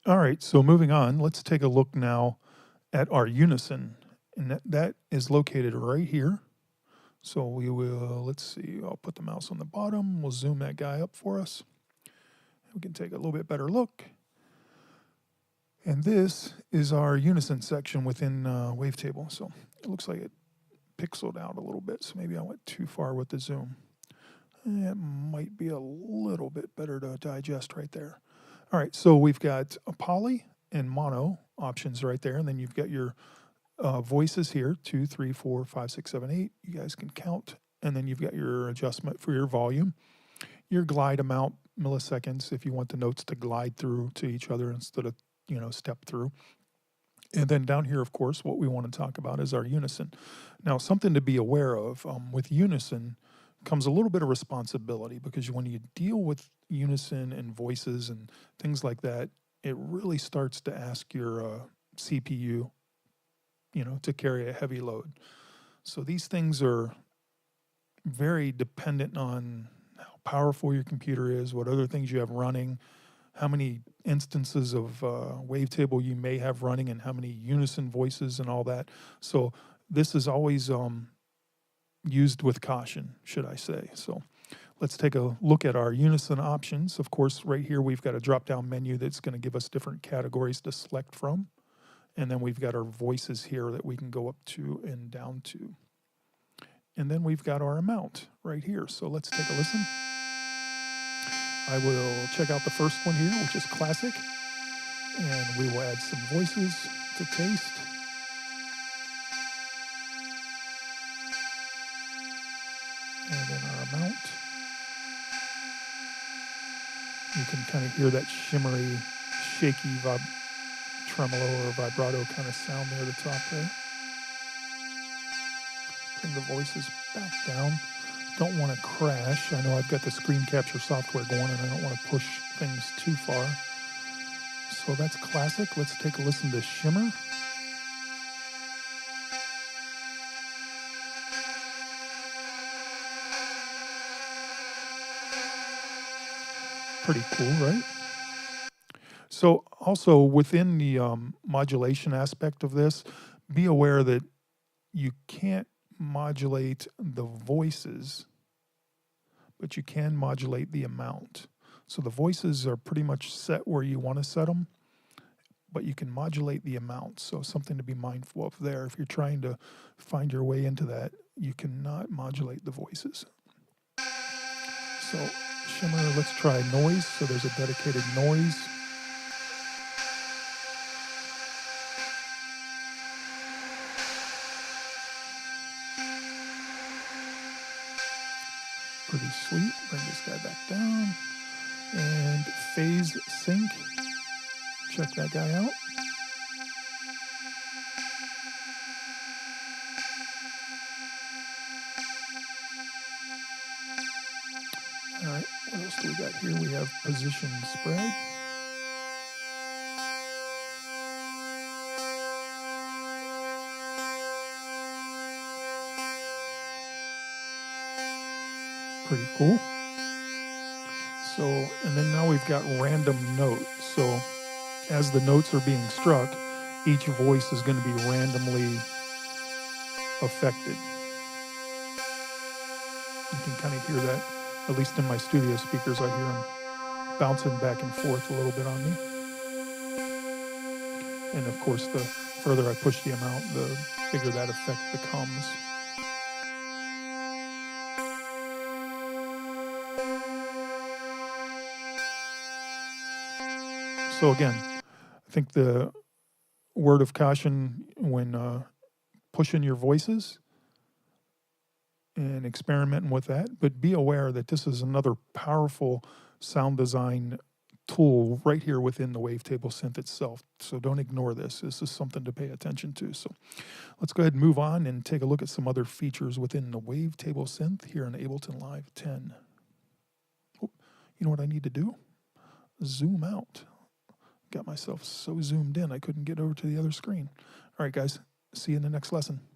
All right, so moving on, let's take a look now at our Unison, and that is located right here. So we will, let's see, I'll put the mouse on the bottom, we'll zoom that guy up for us. We can take a little bit better look. And this is our Unison section within Wavetable. So it looks like it pixeled out a little bit, so maybe I went too far with the zoom. It might be a little bit better to digest right there. All right, so we've got a poly and mono options right there, and then you've got your voices here, 2, 3, 4, 5, 6, 7, 8. You guys can count, and then you've got your adjustment for your volume, your glide amount, milliseconds, if you want the notes to glide through to each other instead of, step through. And then down here, of course, what we want to talk about is our Unison. Now, something to be aware of with Unison comes a little bit of responsibility, because when you deal with Unison and voices and things like that, it really starts to ask your CPU, to carry a heavy load. So these things are very dependent on how powerful your computer is, what other things you have running, how many instances of Wavetable you may have running, and how many Unison voices and all that. So this is always used with caution, should I say. So let's take a look at our Unison options. Of course, right here we've got a drop-down menu that's going to give us different categories to select from. And then we've got our voices here that we can go up to and down to. And then we've got our amount right here. So let's take a listen. I will check out the first one here, which is classic. And we will add some voices to taste. And then our amount. You can kind of hear that shimmery, shaky tremolo or vibrato kind of sound near the top there. Bring the voices back down. Don't want to crash. I know I've got the screen capture software going and I don't want to push things too far. So that's classic. Let's take a listen to shimmer. Pretty cool, right? So also within the modulation aspect of this, be aware that you can't modulate the voices, but you can modulate the amount. So the voices are pretty much set where you want to set them, but you can modulate the amount. So something to be mindful of there. If you're trying to find your way into that, you cannot modulate the voices. So shimmer, let's try noise. So there's a dedicated noise. Pretty sweet. Bring this guy back down. And phase sync. Check that guy out. All right, what else do we got here? We have position spread. Pretty cool. So, and then now we've got random note. So as the notes are being struck, each voice is going to be randomly affected. You can kind of hear that, at least in my studio speakers, I hear them bouncing back and forth a little bit on me. And of course, the further I push the amount, the bigger that effect becomes. So again, I think the word of caution when pushing your voices and experimenting with that, but be aware that this is another powerful sound design tool right here within the Wavetable synth itself. So don't ignore this. This is something to pay attention to. So let's go ahead and move on and take a look at some other features within the Wavetable synth here in Ableton Live 10. Oh, you know what I need to do? Zoom out. Got myself so zoomed in I couldn't get over to the other screen. All right, guys, see you in the next lesson.